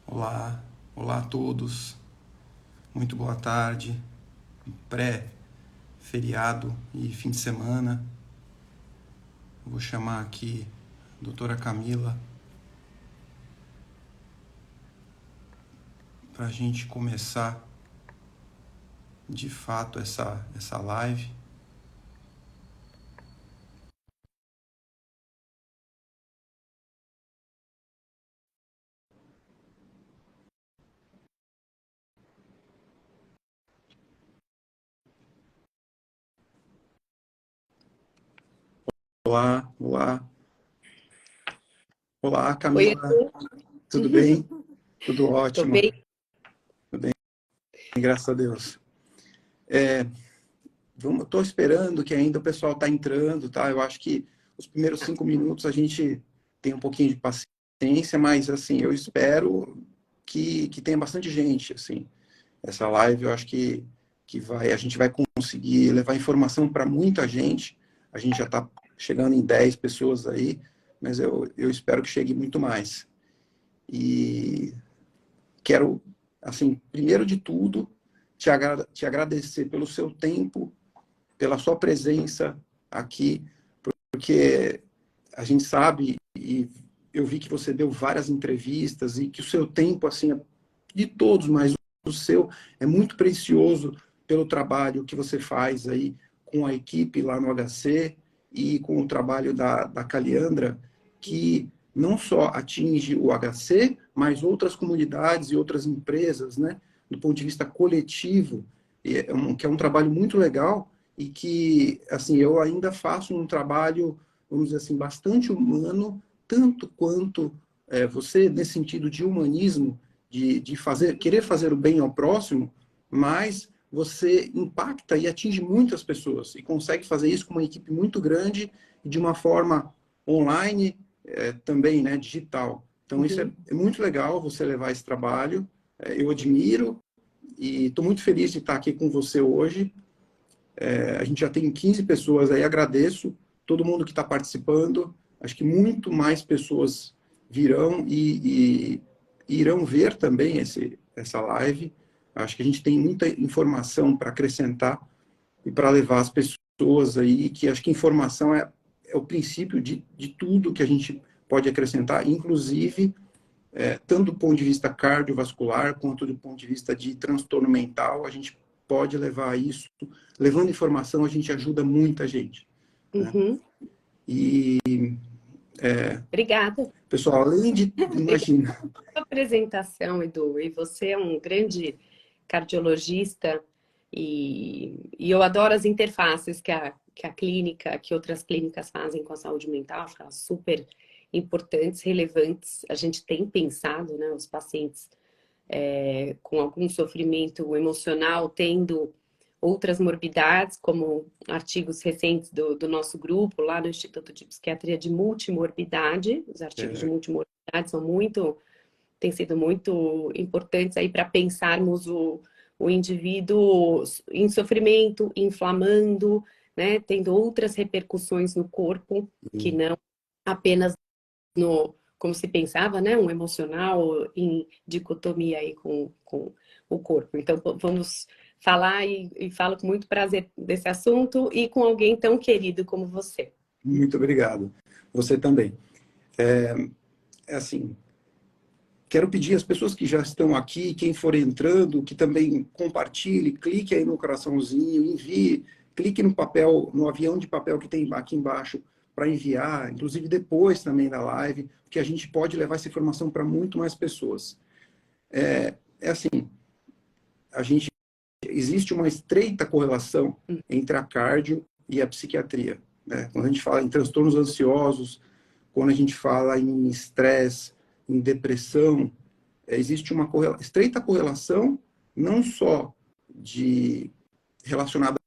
Olá, olá a todos. Muito boa tarde. Pré-feriado e fim de semana. Vou chamar aqui a doutora Camila para a gente começar de fato essa live. Olá, olá. Olá, Oi, Camila. Edu. Tudo bem? Tudo Tô ótimo. bem. Tudo bem, graças a Deus. Estou esperando que ainda o pessoal está entrando, tá? Eu acho que os primeiros 5 minutos a gente tem um pouquinho de paciência, mas assim, eu espero que tenha bastante gente, assim. Essa live eu acho que a gente vai conseguir levar informação para muita gente. A gente já está chegando em 10 pessoas aí, mas eu espero que chegue muito mais. E quero, assim, primeiro de tudo, te agradecer pelo seu tempo, pela sua presença aqui, porque a gente sabe, e eu vi que você deu várias entrevistas e que o seu tempo, assim, de todos, mas o seu é muito precioso pelo trabalho que você faz aí com a equipe lá no HC e com o trabalho da Caliandra, que não só atinge o HC, mas outras comunidades e outras empresas, né, do ponto de vista coletivo, que é um trabalho muito legal e que, assim, eu ainda faço um trabalho, vamos dizer assim, bastante humano, tanto quanto você, nesse sentido de humanismo, de fazer, querer fazer o bem ao próximo, mas você impacta e atinge muitas pessoas e consegue fazer isso com uma equipe muito grande e de uma forma online, também, né, digital. Então, isso é muito legal, você levar esse trabalho. Eu admiro e estou muito feliz de estar aqui com você hoje. A gente já tem 15 pessoas aí, agradeço todo mundo que está participando. Acho que muito mais pessoas virão e irão ver também essa live. Acho que a gente tem muita informação para acrescentar e para levar as pessoas aí, que acho que informação é o princípio de tudo que a gente pode acrescentar, inclusive tanto do ponto de vista cardiovascular quanto do ponto de vista de transtorno mental, a gente pode levar isso. Levando informação, a gente ajuda muita gente. Né? Uhum. E, Obrigada. pessoal, além de, Obrigada imagina, pela apresentação, Edu. E você é um grande cardiologista e eu adoro as interfaces que a clínica, que outras clínicas fazem com a saúde mental. Acho elas super importantes, relevantes. A gente tem pensado, né, os pacientes com algum sofrimento emocional, tendo outras morbidades, como artigos recentes do nosso grupo, lá no Instituto de Psiquiatria de Multimorbidade. Os artigos de multimorbidade têm sido muito importantes aí para pensarmos o indivíduo em sofrimento, inflamando, né, tendo outras repercussões no corpo, que não apenas no, como se pensava, né, um emocional em dicotomia aí com o corpo. Então, vamos falar e falo com muito prazer desse assunto e com alguém tão querido como você. muito obrigado. Você também. Assim, quero pedir às pessoas que já estão aqui, quem for entrando, que também compartilhe, clique aí no coraçãozinho, envie, clique no papel, no avião de papel que tem aqui embaixo para enviar, inclusive depois também da live, porque a gente pode levar essa informação para muito mais pessoas. É assim, a gente existe uma estreita correlação entre a cardio e a psiquiatria. Né? Quando a gente fala em transtornos ansiosos, quando a gente fala em estresse, em depressão, existe uma estreita correlação, não só de relacionada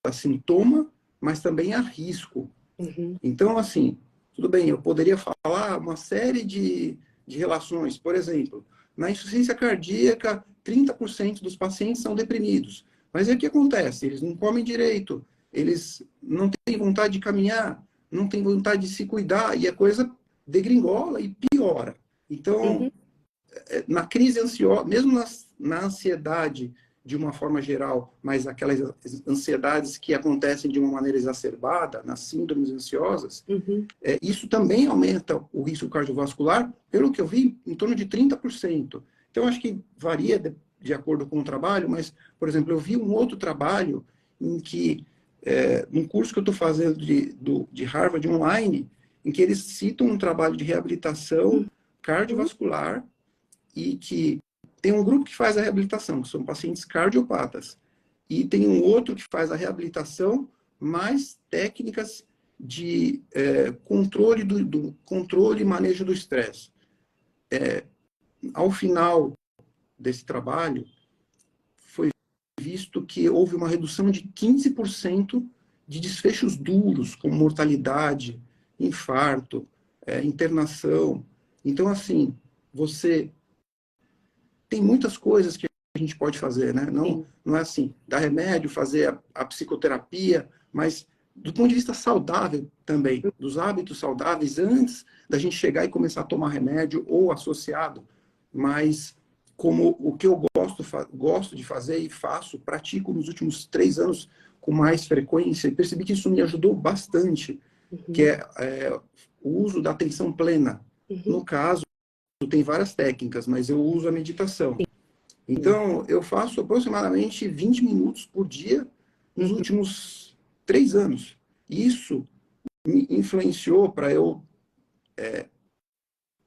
a sintoma, mas também a risco. Uhum. Então, assim, tudo bem, eu poderia falar uma série de relações. Por exemplo, na insuficiência cardíaca, 30% dos pacientes são deprimidos. Mas aí o que acontece? Eles não comem direito, eles não têm vontade de caminhar, não têm vontade de se cuidar, e a coisa degringola e piora. Então, Uhum. na crise ansiosa, mesmo na ansiedade de uma forma geral, mas aquelas ansiedades que acontecem de uma maneira exacerbada, nas síndromes ansiosas, isso também aumenta o risco cardiovascular, pelo que eu vi, em torno de 30%. Então, acho que varia de acordo com o trabalho, mas, por exemplo, eu vi um outro trabalho em que, num curso que eu estou fazendo de Harvard online, em que eles citam um trabalho de reabilitação cardiovascular e que tem um grupo que faz a reabilitação, que são pacientes cardiopatas, e tem um outro que faz a reabilitação mais técnicas de controle controle e manejo do estresse. Ao final desse trabalho, foi visto que houve uma redução de 15% de desfechos duros, como mortalidade, infarto, internação. Então, assim, você tem muitas coisas que a gente pode fazer, né? Não é assim, dar remédio, fazer a psicoterapia, mas do ponto de vista saudável também, dos hábitos saudáveis, antes da gente chegar e começar a tomar remédio ou associado, mas como o que eu gosto de fazer e faço, pratico nos últimos 3 anos com mais frequência, e percebi que isso me ajudou bastante, que é o uso da atenção plena. No caso, tem várias técnicas, mas eu uso a meditação. Então, eu faço aproximadamente 20 minutos por dia nos últimos 3 anos. Isso me influenciou para eu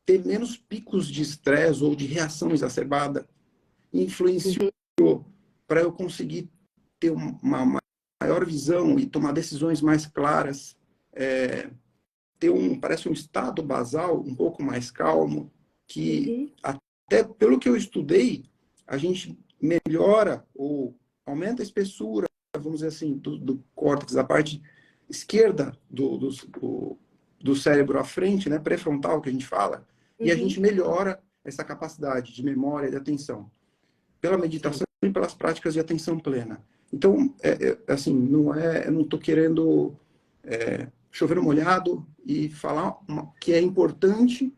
ter menos picos de estresse ou de reação exacerbada. Influenciou para eu conseguir ter uma maior visão e tomar decisões mais claras, ter parece um estado basal um pouco mais calmo, que até pelo que eu estudei, a gente melhora ou aumenta a espessura, vamos dizer assim, do córtex, da parte esquerda do cérebro à frente, né, pré-frontal que a gente fala, e a gente melhora essa capacidade de memória e de atenção pela meditação e pelas práticas de atenção plena. Então, assim, eu não estou querendo chover no molhado e falar que é importante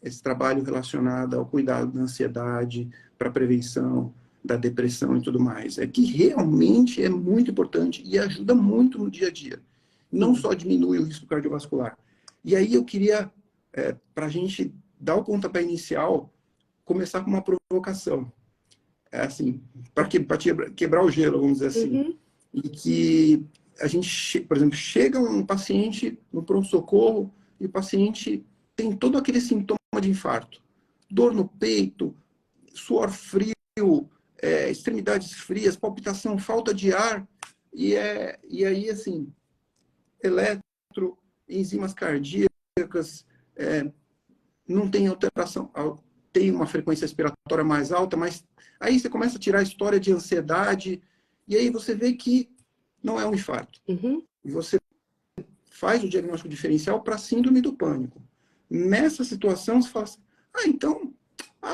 esse trabalho relacionado ao cuidado da ansiedade, para a prevenção da depressão e tudo mais. É que realmente é muito importante e ajuda muito no dia a dia. Não só diminui o risco cardiovascular. E aí eu queria, para a gente dar o pontapé inicial, começar com uma provocação. Assim, para quebrar o gelo, vamos dizer assim. E que a gente, por exemplo, chega um paciente no pronto-socorro e o paciente tem todo aquele sintoma de infarto. Dor no peito, suor frio, extremidades frias, palpitação, falta de ar. E aí, assim, eletro, enzimas cardíacas, não tem alteração, tem uma frequência respiratória mais alta, mas aí você começa a tirar a história de ansiedade, e aí você vê que não é um infarto. E você faz o diagnóstico diferencial para síndrome do pânico. Nessa situação, você fala assim, então,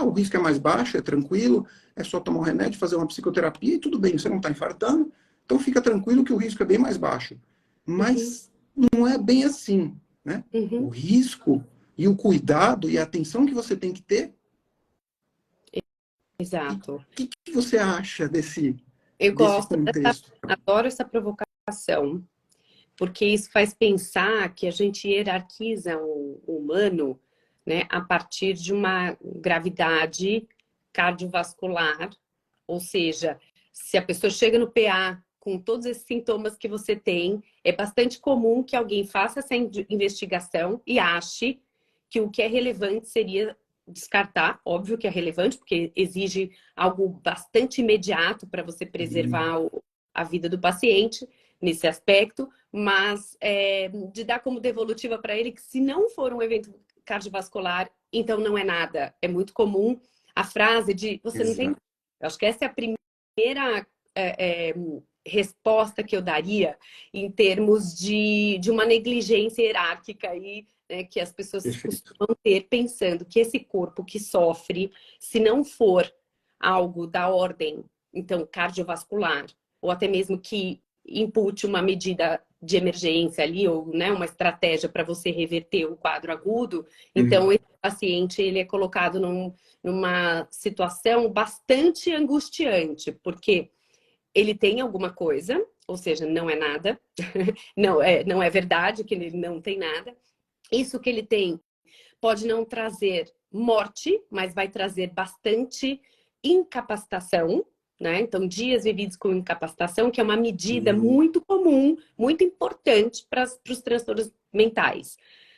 o risco é mais baixo, é tranquilo, é só tomar um remédio, fazer uma psicoterapia e tudo bem, você não está infartando, então fica tranquilo que o risco é bem mais baixo. Mas não é bem assim, né? O risco e o cuidado e a atenção que você tem que ter. Exato. O que você acha desse contexto? Adoro essa provocação, porque isso faz pensar que a gente hierarquiza o humano, né, a partir de uma gravidade cardiovascular, ou seja, se a pessoa chega no PA com todos esses sintomas que você tem, é bastante comum que alguém faça essa investigação e ache que o que é relevante seria descartar, óbvio que é relevante, porque exige algo bastante imediato para você preservar a vida do paciente nesse aspecto, mas de dar como devolutiva para ele que se não for um evento cardiovascular, então não é nada. É muito comum a frase de você não tem... Eu acho que essa é a primeira resposta que eu daria em termos de uma negligência hierárquica aí, né, que as pessoas costumam ter, pensando que esse corpo que sofre, se não for algo da ordem, então, cardiovascular, ou até mesmo que impute uma medida de emergência ali, ou, né, uma estratégia para você reverter o quadro agudo, então esse paciente ele é colocado numa situação bastante angustiante, porque ele tem alguma coisa, ou seja, não é nada, não é verdade que ele não tem nada. Isso que ele tem pode não trazer morte, mas vai trazer bastante incapacitação, né? Então, dias vividos com incapacitação, que é uma medida muito comum, muito importante para os transtornos mentais.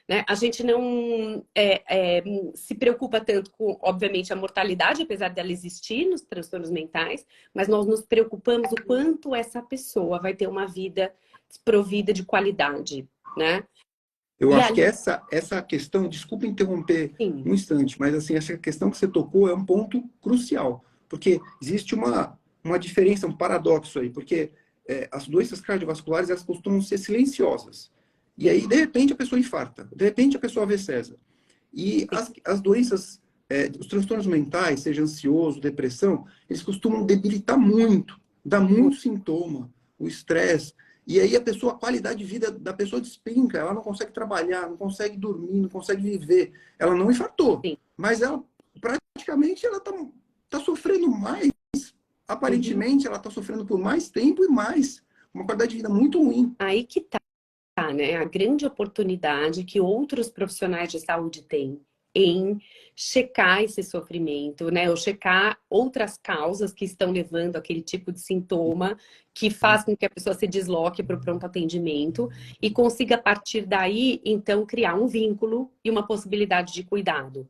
Né? A gente não se preocupa tanto com, obviamente, a mortalidade, apesar dela existir nos transtornos mentais, mas nós nos preocupamos o quanto essa pessoa vai ter uma vida desprovida de qualidade, né? Eu E acho que ali, essa questão, desculpa interromper sim, um instante, mas assim, essa questão que você tocou é um ponto crucial, porque existe uma diferença, um paradoxo aí, porque as doenças cardiovasculares, elas costumam ser silenciosas. E aí, de repente, a pessoa infarta, de repente, a pessoa vê César. E as doenças, os transtornos mentais, seja ansioso, depressão, eles costumam debilitar muito, dar muito sintoma, o estresse. E aí a qualidade de vida da pessoa despenca, ela não consegue trabalhar, não consegue dormir, não consegue viver. Ela não infartou, sim. mas ela praticamente ela tá sofrendo mais, Uhum. aparentemente ela está sofrendo por mais tempo e mais. Uma qualidade de vida muito ruim. Aí que tá, né? A grande oportunidade que outros profissionais de saúde têm em checar esse sofrimento, né? Ou checar outras causas que estão levando aquele tipo de sintoma que faz com que a pessoa se desloque para o pronto atendimento e consiga, a partir daí, então, criar um vínculo e uma possibilidade de cuidado.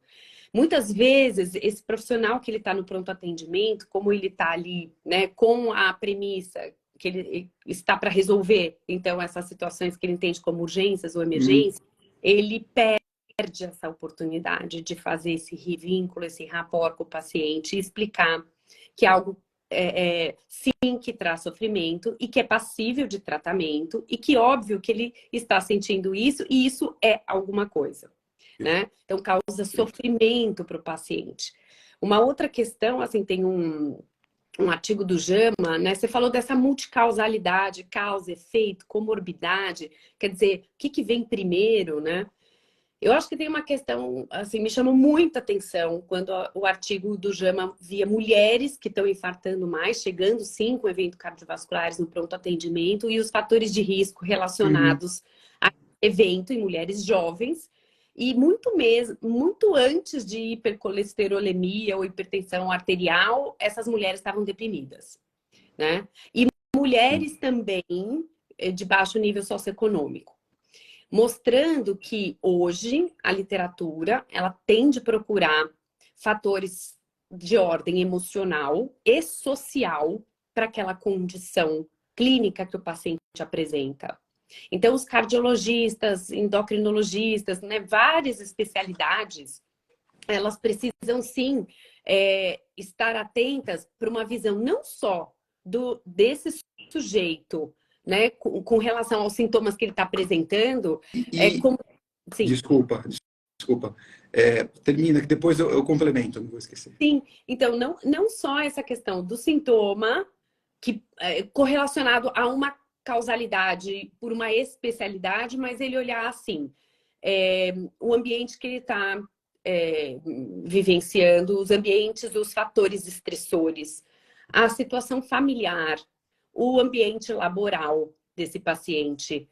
Muitas vezes, esse profissional que ele está no pronto atendimento, como ele está ali, né, com a premissa que ele está para resolver, então, essas situações que ele entende como urgências ou Hum, emergências, ele perde essa oportunidade de fazer esse vínculo, esse rapport com o paciente e explicar que é algo, sim, que traz sofrimento e que é passível de tratamento e que, óbvio, que ele está sentindo isso e isso é alguma coisa. Né? Então, causa sofrimento para o paciente. Uma outra questão, assim, tem um artigo do JAMA, né? Você falou dessa multicausalidade, causa, efeito, comorbidade, quer dizer, o que vem primeiro, né? Eu acho que tem uma questão, assim, me chamou muita atenção quando o artigo do JAMA via mulheres que estão infartando mais, chegando sim com eventos cardiovasculares no pronto atendimento e os fatores de risco uhum. relacionados a evento em mulheres jovens e muito antes de hipercolesterolemia ou hipertensão arterial, essas mulheres estavam deprimidas, né? E mulheres também de baixo nível socioeconômico, mostrando que hoje a literatura ela tende a procurar fatores de ordem emocional e social para aquela condição clínica que o paciente apresenta. Então, os cardiologistas, endocrinologistas, né, várias especialidades, elas precisam sim estar atentas para uma visão não só desse sujeito, né, com relação aos sintomas que ele está apresentando, E, como, sim, desculpa, desculpa. Termina, que depois eu complemento, não vou esquecer. sim. Então, não só essa questão do sintoma, que correlacionado a uma causalidade por uma especialidade, mas ele olhar assim, o ambiente que ele está vivenciando, os ambientes, os fatores estressores, a situação familiar, o ambiente laboral desse paciente.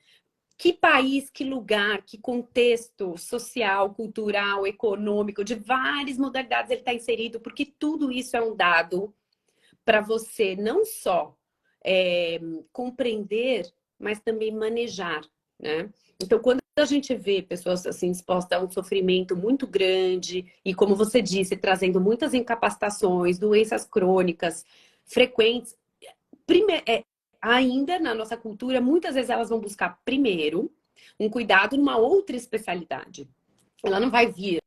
Que país, que lugar, que contexto social, cultural, econômico, de várias modalidades ele está inserido, porque tudo isso é um dado para você não só compreender, mas também manejar, né? Então, quando a gente vê pessoas assim expostas a um sofrimento muito grande e, como você disse, trazendo muitas incapacitações, doenças crônicas frequentes, ainda na nossa cultura, muitas vezes elas vão buscar primeiro um cuidado numa outra especialidade. Ela não vai vir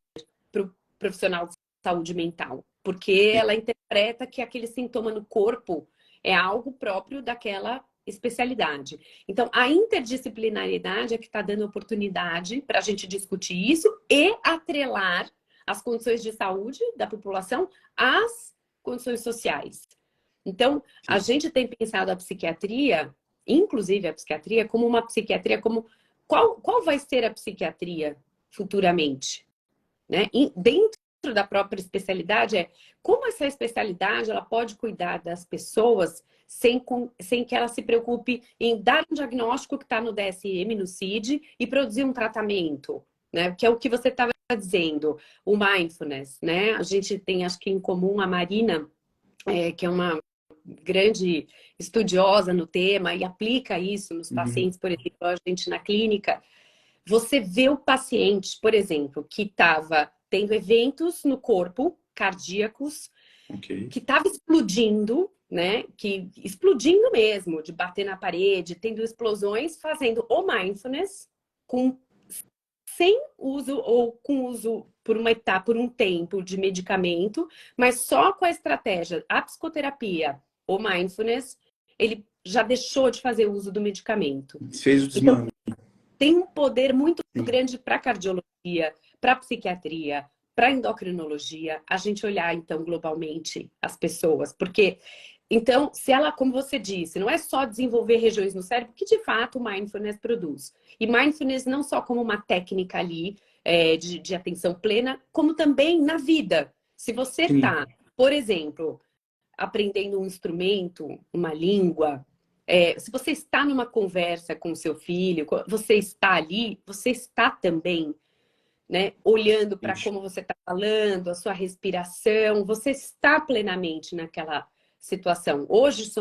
para o profissional de saúde mental, porque ela interpreta que aquele sintoma no corpo é algo próprio daquela especialidade. Então, a interdisciplinaridade é que está dando oportunidade para a gente discutir isso e atrelar as condições de saúde da população às condições sociais. Então, a gente tem pensado a psiquiatria, inclusive a psiquiatria, como uma psiquiatria, como qual vai ser a psiquiatria futuramente? né? E dentro da própria especialidade como essa especialidade ela pode cuidar das pessoas sem que ela se preocupe em dar um diagnóstico que está no DSM, no CID, e produzir um tratamento, né? Que é o que você estava dizendo, o mindfulness, né? A gente tem, acho que em comum, a Marina, que é uma grande estudiosa no tema e aplica isso nos pacientes, por exemplo, a gente na clínica. Você vê o paciente, por exemplo, que estava tendo eventos no corpo cardíacos, que estava explodindo, né? Que explodindo mesmo, de bater na parede, tendo explosões, fazendo o mindfulness sem uso ou com uso por uma etapa, por um tempo de medicamento, mas só com a estratégia, a psicoterapia, o mindfulness, ele já deixou de fazer uso do medicamento. Fez o desmame. Então, tem um poder muito grande para a cardiologia, para a psiquiatria, para a endocrinologia, a gente olhar, então, globalmente as pessoas. Porque, então, se ela, como você disse, não é só desenvolver regiões no cérebro, que de fato o mindfulness produz. E mindfulness não só como uma técnica ali de atenção plena, como também na vida. Se você está, por exemplo, aprendendo um instrumento, uma língua, se você está numa conversa com seu filho, você está ali, você está também, né, olhando para como você está falando, a sua respiração, você está plenamente naquela situação. Hoje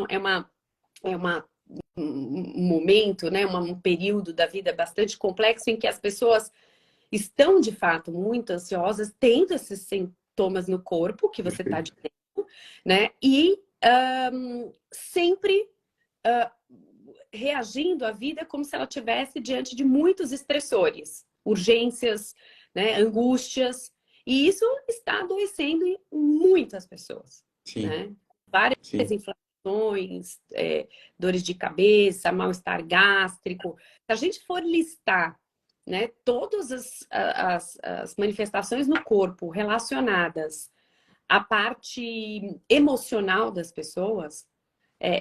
um momento, né, um período da vida bastante complexo em que as pessoas estão, de fato, muito ansiosas, tendo esses sintomas no corpo, que você está dizendo, né, e sempre reagindo à vida como se ela estivesse diante de muitos estressores, urgências, né, angústias, e isso está adoecendo em muitas pessoas, né? Várias inflamações, dores de cabeça, mal-estar gástrico. Se a gente for listar, né, todas as manifestações no corpo relacionadas à parte emocional das pessoas,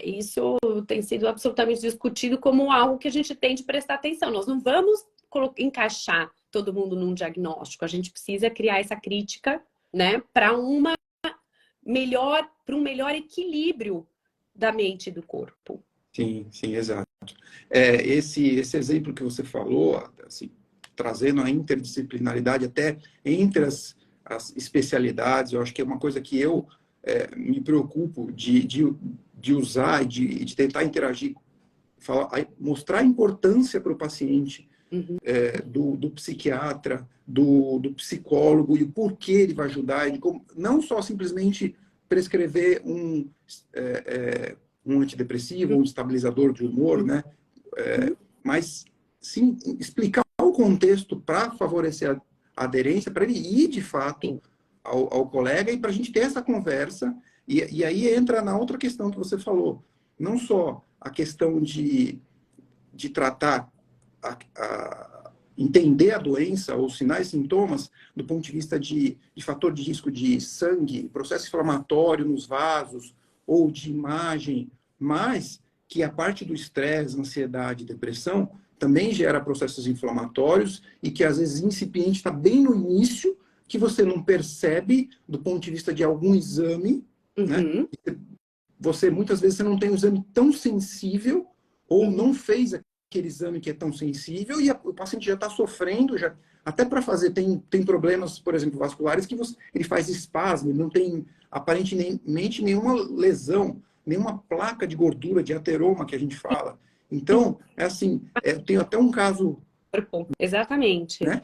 isso tem sido absolutamente discutido como algo que a gente tem de prestar atenção. Nós não vamos encaixar todo mundo num diagnóstico. A gente precisa criar essa crítica, né, para um melhor equilíbrio da mente e do corpo. Sim, sim, exato. Esse exemplo que você falou, assim, trazendo a interdisciplinaridade até entre as especialidades, eu acho que é uma coisa que eu me preocupo de usar e de tentar interagir, mostrar a importância para o paciente do psiquiatra, do psicólogo e o porquê ele vai ajudar, não só simplesmente prescrever um antidepressivo, um estabilizador de humor, né? Mas sim explicar o contexto para favorecer a aderência, para ele ir de fato ao colega e para a gente ter essa conversa. E aí entra na outra questão que você falou, não só a questão de tratar, entender a doença, os sinais e sintomas, do ponto de vista de fator de risco de sangue, processo inflamatório nos vasos, ou de imagem, mas que a parte do estresse, ansiedade, depressão, também gera processos inflamatórios e que às vezes incipiente está bem no início, que você não percebe do ponto de vista de algum exame, né? Muitas vezes você não tem um exame tão sensível ou não fez aquele exame que é tão sensível e o paciente já está sofrendo, até para fazer, tem problemas, por exemplo, vasculares, que ele faz espasmo, ele não tem aparentemente nenhuma lesão, nenhuma placa de gordura, de ateroma que a gente fala. Então, eu tenho até um caso... Exatamente. Né?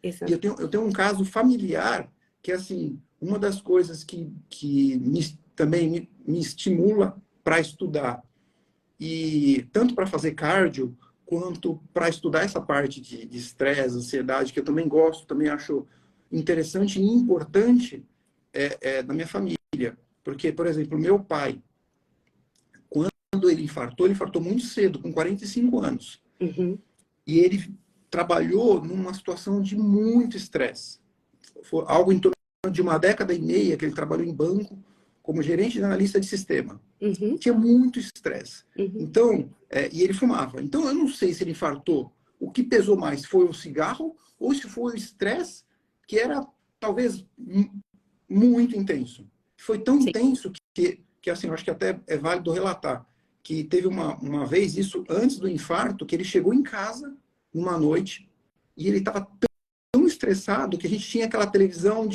E eu tenho um caso familiar que, assim, uma das coisas que também me estimula para estudar, e tanto para fazer cardio, quanto para estudar essa parte de estresse, ansiedade, que eu também gosto, também acho interessante e importante, da minha família. Porque, por exemplo, meu pai, quando ele infartou muito cedo, com 45 anos. E ele trabalhou numa situação de muito estresse. Foi algo em torno de 1,5 décadas que ele trabalhou em banco como gerente de analista de sistema. Tinha muito estresse. Então, e ele fumava. Então, eu não sei se ele infartou. O que pesou mais foi o cigarro ou se foi o estresse que era talvez muito intenso. Foi tão Sim. intenso que assim, eu acho que até é válido relatar que teve uma vez, isso antes do infarto, que ele chegou em casa uma noite e ele estava tão estressado que a gente tinha aquela televisão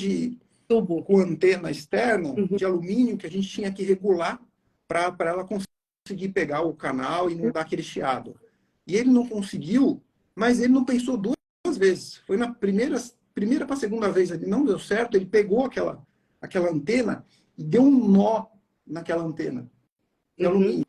Tubo. com antena externa Uhum. de alumínio que a gente tinha que regular para ela conseguir pegar o canal e não dar aquele chiado. E ele não conseguiu, mas ele não pensou duas vezes. Foi na primeira para a segunda vez, ele não deu certo, ele pegou aquela antena e deu um nó naquela antena de Uhum. alumínio.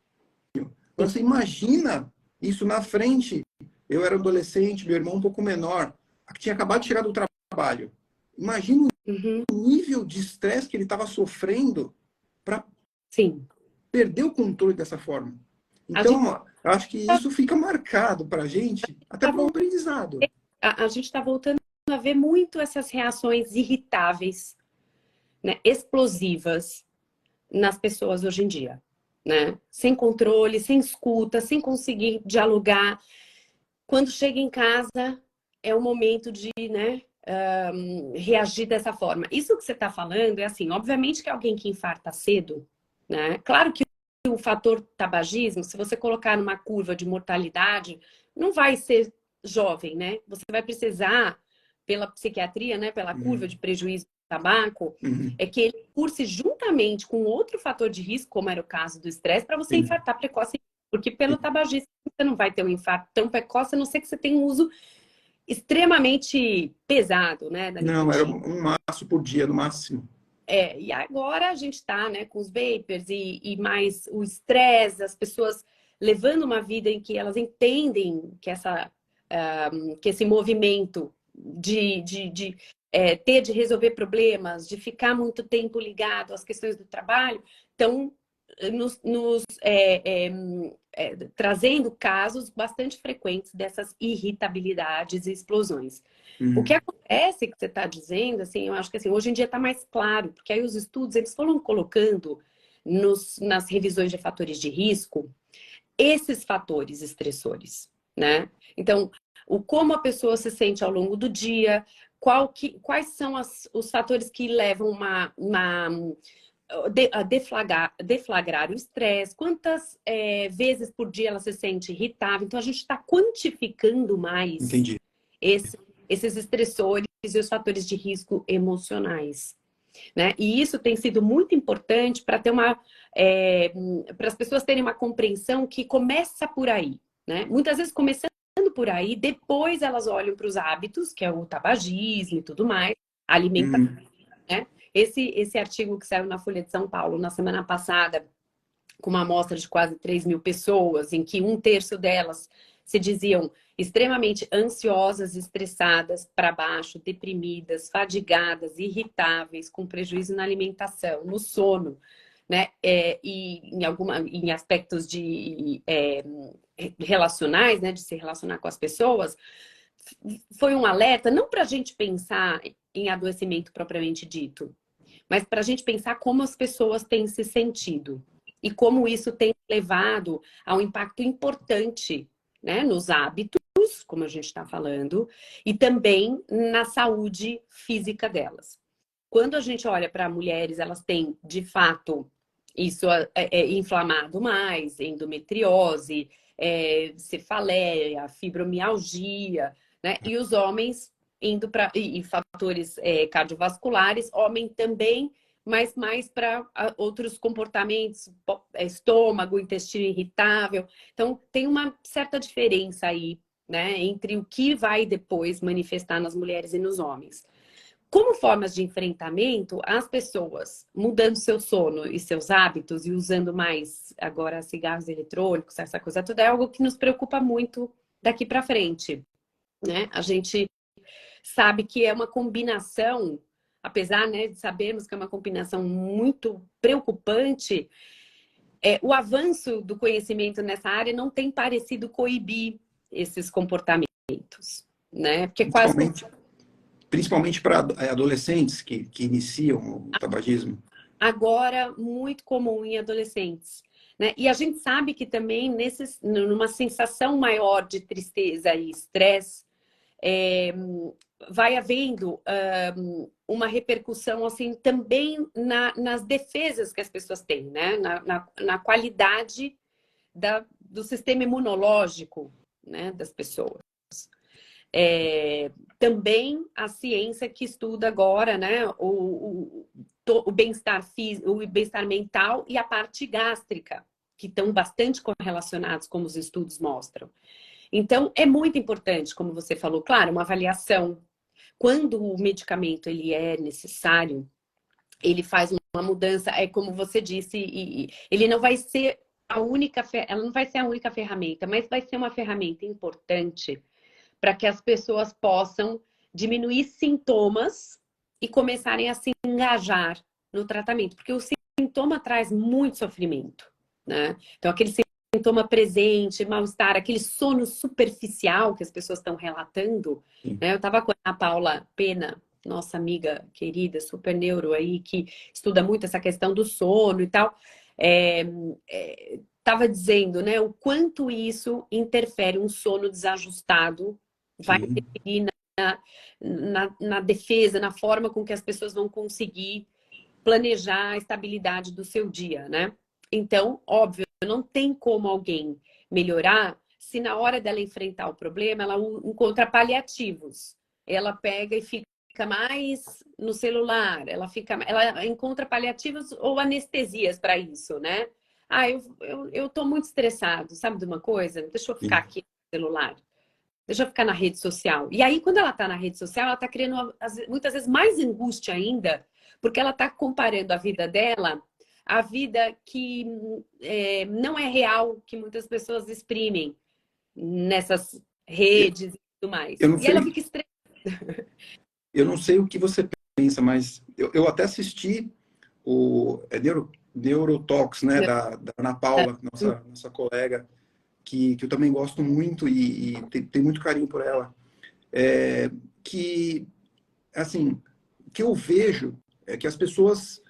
Agora, você imagina isso na frente. Eu era adolescente, meu irmão um pouco menor, que tinha acabado de chegar do trabalho. Imagina Uhum. o nível de estresse que ele estava sofrendo para Sim. perder o controle dessa forma. A gente Então, eu acho que isso fica marcado para a gente, até está para o voltando, aprendizado. a gente tá voltando a ver muito essas reações irritáveis, né, explosivas nas pessoas hoje em dia, né? Sem controle, sem escuta, sem conseguir dialogar. Quando chega em casa, é o momento de, né, reagir dessa forma. Isso que você está falando é assim, obviamente que alguém que infarta cedo, né? Claro que o fator tabagismo, se você colocar numa curva de mortalidade, não vai ser jovem, né? Você vai precisar, pela psiquiatria, né, pela curva Uhum, de prejuízo do tabaco, uhum, é que ele curse juntamente com outro fator de risco, como era o caso do estresse, para você sim, infartar precoce. Porque pelo sim. tabagismo você não vai ter um infarto tão precoce, a não ser que você tenha um uso extremamente pesado, né, da Não, era nicotina. um maço por dia, no máximo. E agora a gente está, né, com os vapers e mais o estresse, as pessoas levando uma vida em que elas entendem que que esse movimento de resolver problemas, de ficar muito tempo ligado às questões do trabalho, estão trazendo casos bastante frequentes dessas irritabilidades e explosões. O que Uhum, acontece que você está dizendo, assim, eu acho que assim, hoje em dia está mais claro, porque aí os estudos eles foram colocando nas revisões de fatores de risco esses fatores estressores, né? Então, como a pessoa se sente ao longo do dia, quais são os fatores que levam a deflagrar o estresse, quantas vezes por dia ela se sente irritável. Então, a gente está quantificando mais entendi. esses estressores e os fatores de risco emocionais, né? E isso tem sido muito importante para ter para as pessoas terem uma compreensão que começa por aí, né? Muitas vezes começando por aí, depois elas olham para os hábitos, que é o tabagismo e tudo mais, a alimentação, Uhum, né? Esse artigo que saiu na Folha de São Paulo na semana passada, com uma amostra de quase 3.000 pessoas, em que um terço delas se diziam extremamente ansiosas, estressadas, para baixo, deprimidas, fadigadas, irritáveis, com prejuízo na alimentação, no sono, né? E em aspectos relacionais, né? De se relacionar com as pessoas, foi um alerta, não para a gente pensar em adoecimento propriamente dito, mas para a gente pensar como as pessoas têm se sentido e como isso tem levado a um impacto importante, né, nos hábitos, como a gente está falando, e também na saúde física delas. Quando a gente olha para mulheres, elas têm, de fato, isso inflamado mais, endometriose, cefaleia, fibromialgia, né? E os homens indo para e fatores cardiovasculares, homem também, mas mais para outros comportamentos, estômago, intestino irritável. Então, tem uma certa diferença aí, né, entre o que vai depois manifestar nas mulheres e nos homens. Como formas de enfrentamento, as pessoas mudando seu sono e seus hábitos e usando mais agora cigarros eletrônicos, essa coisa toda, é algo que nos preocupa muito daqui para frente, né? A gente sabe que é uma combinação, apesar, né, de sabermos que é uma combinação muito preocupante, o avanço do conhecimento nessa área não tem parecido coibir esses comportamentos, né? Porque quase como principalmente para adolescentes que iniciam o tabagismo. agora muito comum em adolescentes. Né? E a gente sabe que também numa sensação maior de tristeza e estresse, vai havendo uma repercussão assim também nas defesas que as pessoas têm, né? Na qualidade do sistema imunológico, né, das pessoas. Também a ciência que estuda agora, né, o bem-estar físico, o bem-estar mental e a parte gástrica, que estão bastante correlacionados, como os estudos mostram. Então, é muito importante, como você falou, claro, uma avaliação. Quando o medicamento ele é necessário, ele faz uma mudança, é como você disse, ele não vai ser ela não vai ser a única ferramenta, mas vai ser uma ferramenta importante para que as pessoas possam diminuir sintomas e começarem a se engajar no tratamento, porque o sintoma traz muito sofrimento, né? Então, aquele sintoma presente, mal-estar, aquele sono superficial que as pessoas estão relatando, né? Eu estava com a Paula Pena, nossa amiga querida, super neuro aí, que estuda muito essa questão do sono e tal, estava dizendo, né, o quanto isso interfere, um sono desajustado vai interferir na defesa, na forma com que as pessoas vão conseguir planejar a estabilidade do seu dia, né? Então, óbvio, não tem como alguém melhorar se na hora dela enfrentar o problema, ela encontra paliativos. Ela pega e fica mais no celular, ela encontra paliativos ou anestesias para isso, né? Ah, eu tô muito estressado, sabe de uma coisa? Deixa eu ficar aqui no celular. Deixa eu ficar na rede social. E aí, quando ela está na rede social, ela está criando muitas vezes mais angústia ainda, porque ela está comparando a vida dela à vida que não é real, que muitas pessoas exprimem nessas redes e tudo mais. Eu não E ela sei, fica estressada. eu não sei o que você pensa, mas eu até assisti o Neurotalks, né, da Ana Paula, nossa colega, que eu também gosto muito e tem muito carinho por ela. Que, assim, que eu vejo é que as pessoas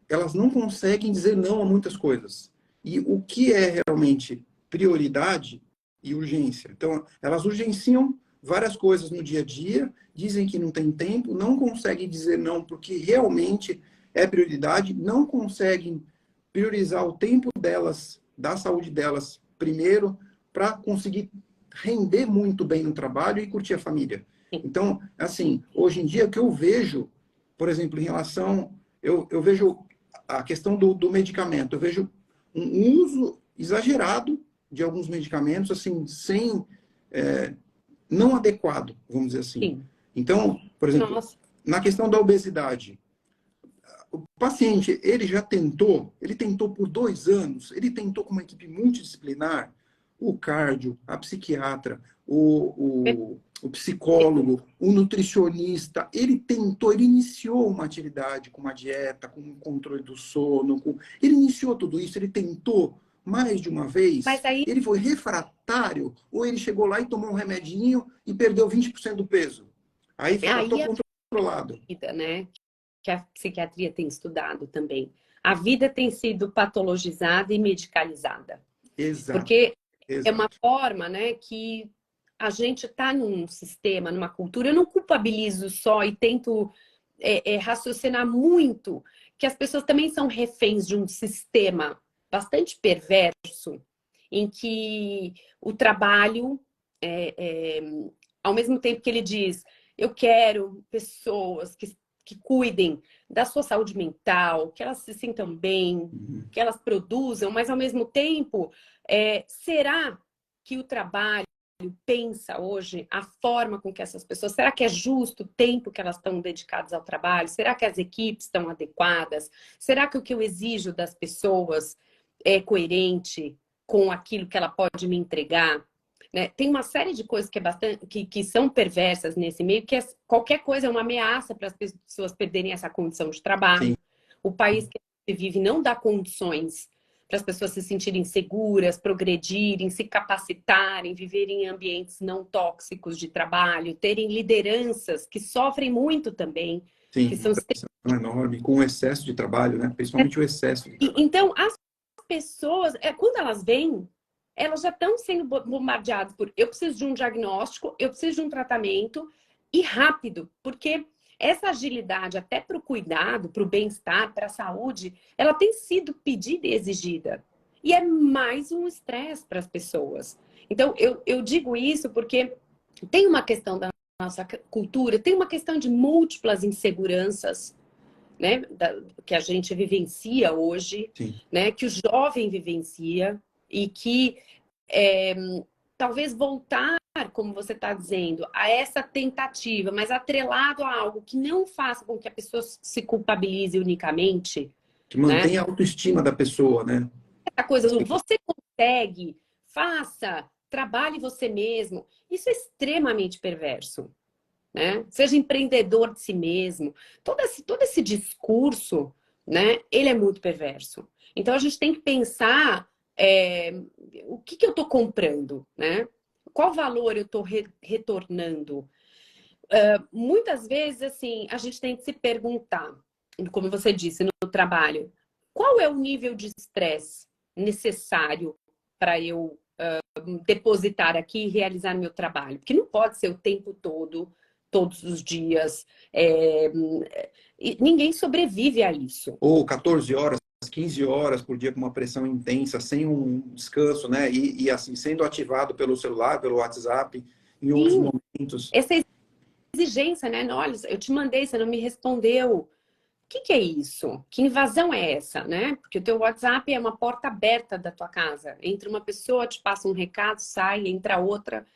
elas não conseguem dizer não a muitas coisas. E o que é realmente prioridade e urgência? Então, elas urgenciam várias coisas no dia a dia, dizem que não tem tempo, não conseguem dizer não porque realmente é prioridade, não conseguem priorizar o tempo delas, da saúde delas primeiro, para conseguir render muito bem no trabalho e curtir a família. Então, assim, hoje em dia, o que eu vejo, por exemplo, em relação. Eu vejo a questão do medicamento, eu vejo um uso exagerado de alguns medicamentos, assim, sem. Não adequado, vamos dizer assim. Sim. Então, por exemplo, Nossa. na questão da obesidade, o paciente, ele tentou por 2 anos, ele tentou com uma equipe multidisciplinar, o cardio, a psiquiatra, o psicólogo, o nutricionista, ele tentou, ele iniciou uma atividade com uma dieta, com um controle do sono, ele iniciou tudo isso, ele tentou mais de uma vez, Mas aí ele foi refratário, ou ele chegou lá e tomou um remedinho e perdeu 20% do peso. Aí aí estou a controlado. vida, né? Que a psiquiatria tem estudado também. A vida tem sido patologizada e medicalizada. Exato, Porque é uma exato. forma, né, que a gente está num sistema, numa cultura. Eu não culpabilizo só e tento raciocinar muito que as pessoas também são reféns de um sistema bastante perverso, em que o trabalho, ao mesmo tempo que ele diz, eu quero pessoas que cuidem da sua saúde mental, que elas se sintam bem, que elas produzam, mas ao mesmo tempo, será que o trabalho pensa hoje a forma com que essas pessoas, será que é justo o tempo que elas estão dedicadas ao trabalho? Será que as equipes estão adequadas? Será que o que eu exijo das pessoas é coerente com aquilo que ela pode me entregar? Né? Tem uma série de coisas que são perversas nesse meio, que qualquer coisa é uma ameaça para as pessoas perderem essa condição de trabalho. Sim. O país que a gente vive não dá condições para as pessoas se sentirem seguras, progredirem, se capacitarem, viverem em ambientes não tóxicos de trabalho, terem lideranças que sofrem muito também, Sim, que são pressão enorme, com o excesso de trabalho, né? Principalmente o excesso de trabalho. Então, as pessoas, quando elas vêm, elas já estão sendo bombardeadas por eu preciso de um diagnóstico, eu preciso de um tratamento, e rápido, porque essa agilidade, até para o cuidado, para o bem-estar, para a saúde, ela tem sido pedida e exigida. E é mais um estresse para as pessoas. Então, eu digo isso porque tem uma questão da nossa cultura, tem uma questão de múltiplas inseguranças, né, que a gente vivencia hoje, Sim. né, que o jovem vivencia e que talvez voltar, como você está dizendo, a essa tentativa, mas atrelado a algo que não faça com que a pessoa se culpabilize unicamente, Que né? mantém a autoestima da pessoa, né? Essa coisa do você consegue, faça, trabalhe você mesmo. Isso é extremamente perverso, né? Seja empreendedor de si mesmo. Todo esse discurso, né? Ele é muito perverso. Então a gente tem que pensar o que eu estou comprando, né? Qual valor eu estou retornando? Muitas vezes, assim, a gente tem que se perguntar, como você disse, no trabalho, qual é o nível de estresse necessário para eu depositar aqui e realizar meu trabalho? Porque não pode ser o tempo todo, todos os dias. Ninguém sobrevive a isso. Ou 14 horas, 15 horas por dia com uma pressão intensa, sem um descanso, né? E assim, sendo ativado pelo celular, pelo WhatsApp, em outros Sim, momentos. essa exigência, né? Olha, eu te mandei, você não me respondeu. O que é isso? Que invasão é essa, né? Porque o teu WhatsApp é uma porta aberta da tua casa. Entra uma pessoa, te passa um recado, sai, entra outra.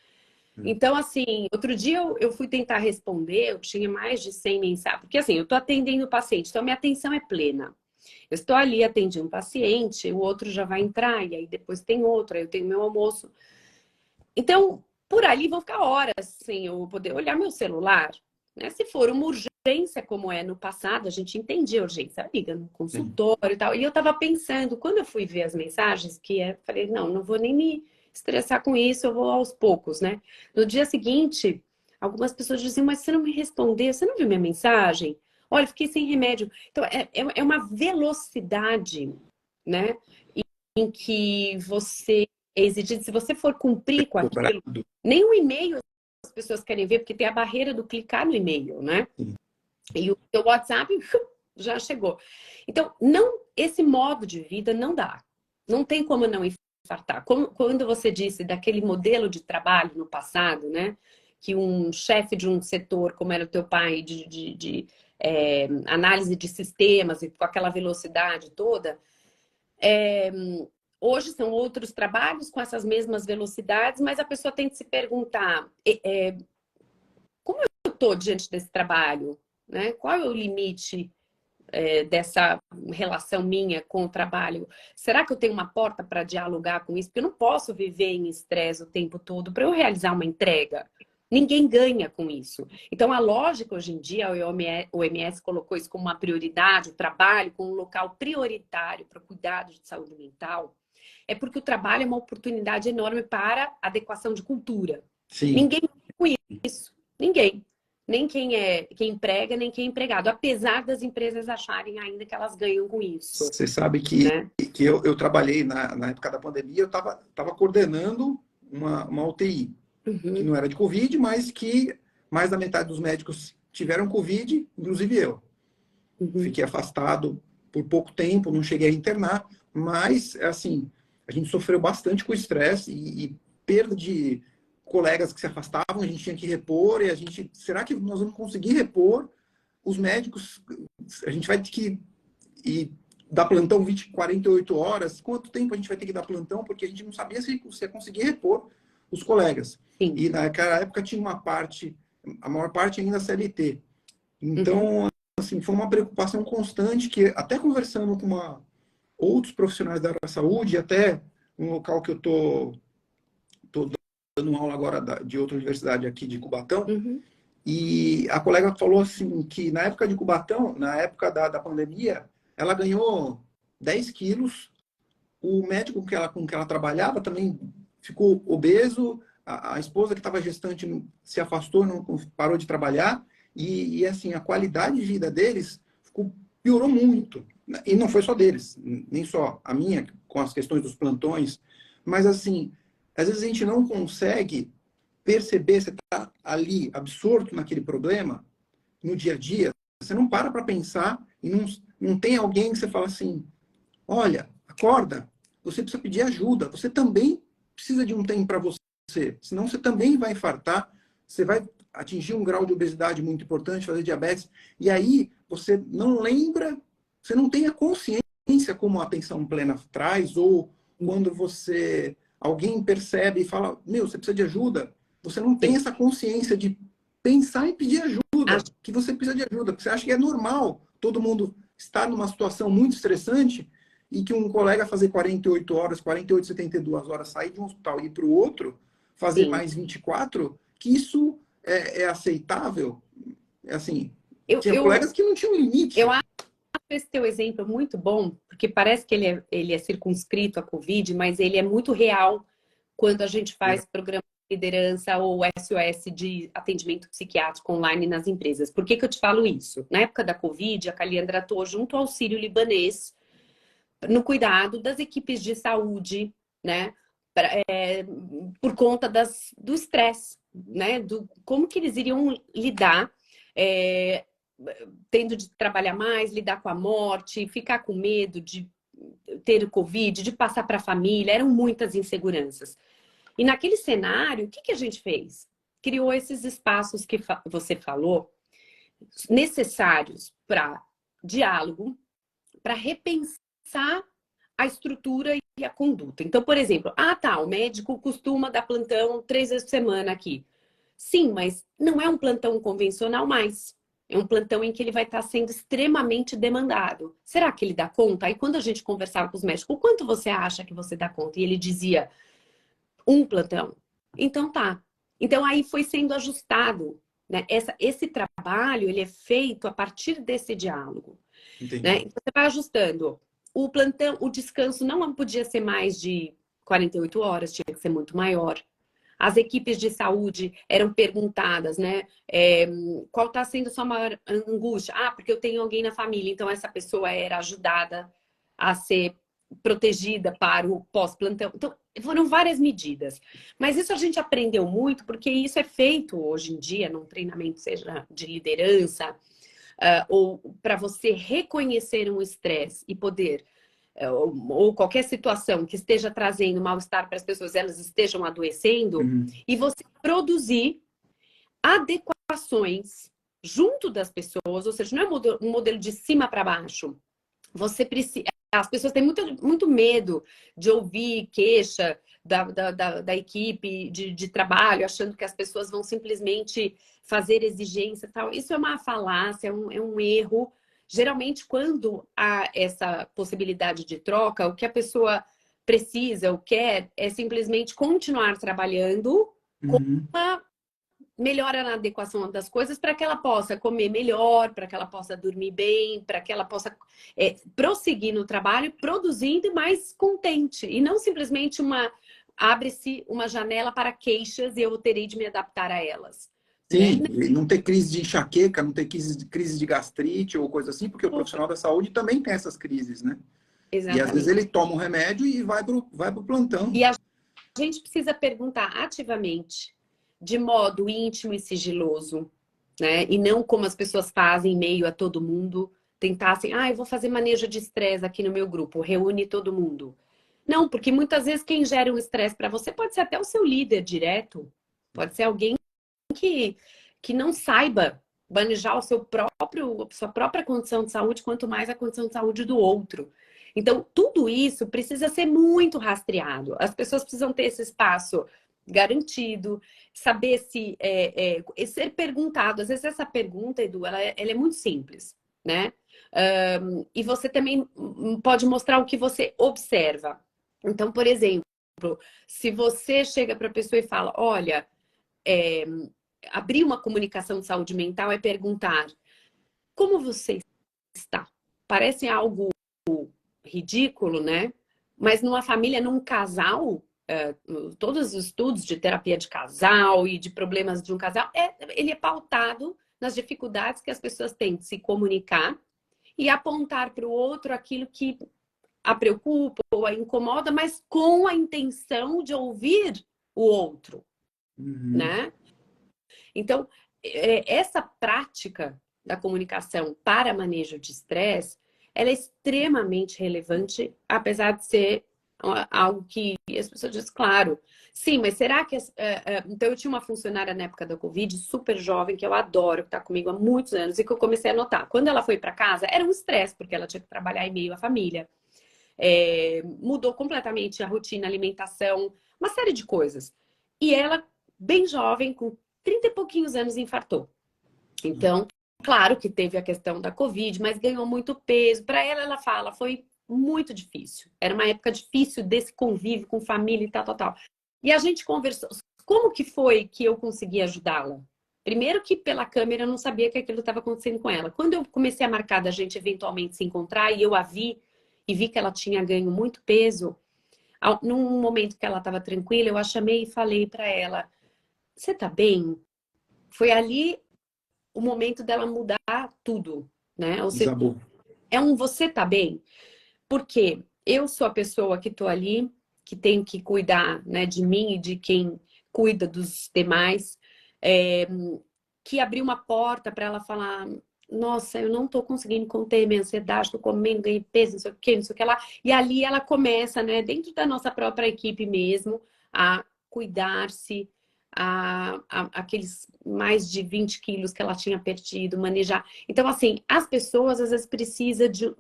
Então, assim, outro dia eu fui tentar responder, eu tinha mais de 100 mensagens. Porque, assim, eu tô atendendo o paciente, então minha atenção é plena. Eu estou ali, atendi um paciente, o outro já vai entrar, e aí depois tem outro, aí eu tenho meu almoço. Então, por ali vão ficar horas sem eu poder olhar meu celular, né? Se for uma urgência, como é no passado, a gente entendia a urgência, liga no consultório e tal. E eu estava pensando, quando eu fui ver as mensagens, falei, não vou nem me estressar com isso, eu vou aos poucos, né? No dia seguinte, algumas pessoas diziam, mas você não me respondeu, você não viu minha mensagem? Olha, fiquei sem remédio. Então, é uma velocidade, né? Em que você é exigido, se você for cumprir com aquilo, Cobrado. nem o e-mail as pessoas querem ver, porque tem a barreira do clicar no e-mail, né? Sim. E o seu WhatsApp já chegou. Então, esse modo de vida não dá. Não tem como não infartar. Quando você disse daquele modelo de trabalho no passado, né? Que um chefe de um setor, como era o teu pai, de análise de sistemas e com aquela velocidade toda, hoje são outros trabalhos com essas mesmas velocidades, mas a pessoa tem que se perguntar: como eu estou diante desse trabalho? Né? Qual é o limite dessa relação minha com o trabalho? Será que eu tenho uma porta para dialogar com isso? Porque eu não posso viver em estresse o tempo todo para eu realizar uma entrega. Ninguém ganha com isso. Então, a lógica hoje em dia, o OMS colocou isso como uma prioridade, o trabalho como um local prioritário para o cuidado de saúde mental, é porque o trabalho é uma oportunidade enorme para adequação de cultura. Sim. Ninguém com isso. Ninguém. Nem quem emprega, nem quem é empregado. Apesar das empresas acharem ainda que elas ganham com isso. Você sabe que, Né? que eu trabalhei na época da pandemia, eu estava coordenando uma UTI, que não era de Covid, mas que mais da metade dos médicos tiveram Covid, inclusive eu. Fiquei afastado por pouco tempo, não cheguei a internar, mas, assim, a gente sofreu bastante com o estresse e perda de colegas que se afastavam, a gente tinha que repor, e será que nós vamos conseguir repor? Os médicos, a gente vai ter que dar plantão 48 horas, quanto tempo a gente vai ter que dar plantão, porque a gente não sabia se ia conseguir repor os colegas. Sim. E naquela época tinha uma parte, a maior parte ainda CLT. Então, assim, foi uma preocupação constante que, até conversando com outros profissionais da área da saúde, até um local que eu tô dando aula agora de outra universidade aqui de Cubatão, e a colega falou assim que na época de Cubatão, na época da pandemia, ela ganhou 10 quilos, o médico com que ela trabalhava também ficou obeso, a esposa que estava gestante se afastou, não parou de trabalhar, e assim, a qualidade de vida deles piorou muito. E não foi só deles, nem só a minha, com as questões dos plantões, mas assim, às vezes a gente não consegue perceber, você está ali absorto naquele problema, no dia a dia, você não para pensar e não tem alguém que você fala assim, olha, acorda, você precisa pedir ajuda, você também precisa de um tempo para você, senão você também vai infartar, você vai atingir um grau de obesidade muito importante, fazer diabetes, e aí você não lembra, você não tem a consciência como a atenção plena traz, ou quando alguém percebe e fala, meu, você precisa de ajuda, você não tem essa consciência de pensar e pedir ajuda, que você precisa de ajuda, porque você acha que é normal todo mundo estar numa situação muito estressante e que um colega fazer 48 horas, 48, 72 horas, sair de um hospital e ir para o outro, fazer Sim. mais 24, que isso é aceitável. É assim, Eu, tinha eu, colegas que não tinham eu limite. acho esse teu exemplo muito bom, porque parece que ele é circunscrito à Covid, mas ele é muito real quando a gente faz programa de liderança ou SOS de atendimento psiquiátrico online nas empresas. Por que que eu te falo isso? Na época da Covid, a Caliandra atuou junto ao Sírio-Libanês no cuidado das equipes de saúde, né? Por conta do estresse, né? Do como que eles iriam lidar, é, tendo de trabalhar mais, lidar com a morte, ficar com medo de ter o Covid, de passar para a família, eram muitas inseguranças. E naquele cenário, o que que a gente fez? Criou esses espaços que você falou, necessários para diálogo, para repensar a estrutura e a conduta. Então, por exemplo, o médico costuma dar plantão 3 vezes por semana aqui. Sim, mas não é um plantão convencional mais. É um plantão em que ele vai estar sendo extremamente demandado. Será que ele dá conta? Aí quando a gente conversava com os médicos, o quanto você acha que você dá conta? E ele dizia, um plantão. Então tá. Então aí foi sendo ajustado, né? Esse trabalho, ele é feito a partir desse diálogo, né? Entendi. Então você vai ajustando. O plantão, o descanso não podia ser mais de 48 horas, tinha que ser muito maior. As equipes de saúde eram perguntadas, né? Qual está sendo a sua maior angústia? Porque eu tenho alguém na família, então essa pessoa era ajudada a ser protegida para o pós-plantão. Então, foram várias medidas. Mas isso a gente aprendeu muito, porque isso é feito hoje em dia, num treinamento, seja de liderança, ou para você reconhecer um estresse e poder ou qualquer situação que esteja trazendo mal-estar para as pessoas, elas estejam adoecendo, e você produzir adequações junto das pessoas, ou seja, não é um modelo de cima para baixo. Você precisa. As pessoas têm muito medo de ouvir queixa da equipe de trabalho, achando que as pessoas vão simplesmente fazer exigência e tal. Isso é uma falácia, é um erro. Geralmente, quando há essa possibilidade de troca, o que a pessoa precisa ou quer é simplesmente continuar trabalhando com Uhum. uma melhora na adequação das coisas para que ela possa comer melhor, para que ela possa dormir bem, para que ela possa prosseguir no trabalho, produzindo e mais contente. E não simplesmente abre-se uma janela para queixas e eu terei de me adaptar a elas. Né? Sim, e não ter crise de enxaqueca, não ter crise de gastrite ou coisa assim, porque o profissional da saúde também tem essas crises, né? E às vezes Exatamente. ele toma um remédio e vai pro plantão. E a gente precisa perguntar ativamente, de modo íntimo e sigiloso, né? E não como as pessoas fazem em meio a todo mundo, tentar assim, eu vou fazer manejo de estresse aqui no meu grupo, reúne todo mundo. Não, porque muitas vezes quem gera um estresse para você pode ser até o seu líder direto, pode ser alguém que, que não saiba manejar sua própria condição de saúde, quanto mais a condição de saúde do outro. Então, tudo isso precisa ser muito rastreado. As pessoas precisam ter esse espaço garantido, saber se ser perguntado. Às vezes essa pergunta, Edu, ela é muito simples, né? E você também pode mostrar o que você observa. Então, por exemplo, se você chega para a pessoa e fala, olha, abrir uma comunicação de saúde mental é perguntar como você está. Parece algo ridículo, né? Mas numa família, num casal, todos os estudos de terapia de casal e de problemas de um casal, ele é pautado nas dificuldades que as pessoas têm de se comunicar e apontar para o outro aquilo que a preocupa ou a incomoda, mas com a intenção de ouvir o outro. Uhum. né? Então, essa prática da comunicação para manejo de estresse, ela é extremamente relevante, apesar de ser algo que as pessoas dizem, claro, sim, mas será que... Então, eu tinha uma funcionária na época da Covid, super jovem, que eu adoro, que está comigo há muitos anos, e que eu comecei a notar. Quando ela foi para casa, era um estresse, porque ela tinha que trabalhar em meio à família. Mudou completamente a rotina, a alimentação, uma série de coisas. E ela, bem jovem, com 30 e pouquinhos anos, infartou. Então, claro que teve a questão da Covid, mas ganhou muito peso. Para ela, ela fala, foi muito difícil. Era uma época difícil desse convívio com família e tal, tal, tal. E a gente conversou. Como que foi que eu consegui ajudá-la? Primeiro que pela câmera eu não sabia que aquilo estava acontecendo com ela. Quando eu comecei a marcar da gente eventualmente se encontrar e eu a vi e vi que ela tinha ganho muito peso, num momento que ela estava tranquila, eu a chamei e falei para ela: "Você tá bem?" Foi ali o momento dela mudar tudo, né? Ou seja, Desabou. você tá bem? Porque eu sou a pessoa que tô ali, que tenho que cuidar, né, de mim e de quem cuida dos demais, é, que abriu uma porta para ela falar: nossa, eu não tô conseguindo conter minha ansiedade, tô comendo, ganhei peso, não sei o que, não sei o que lá. E ali ela começa, né, dentro da nossa própria equipe mesmo, a cuidar-se, aqueles mais de 20 quilos que ela tinha perdido, manejar. Então, assim, as pessoas às vezes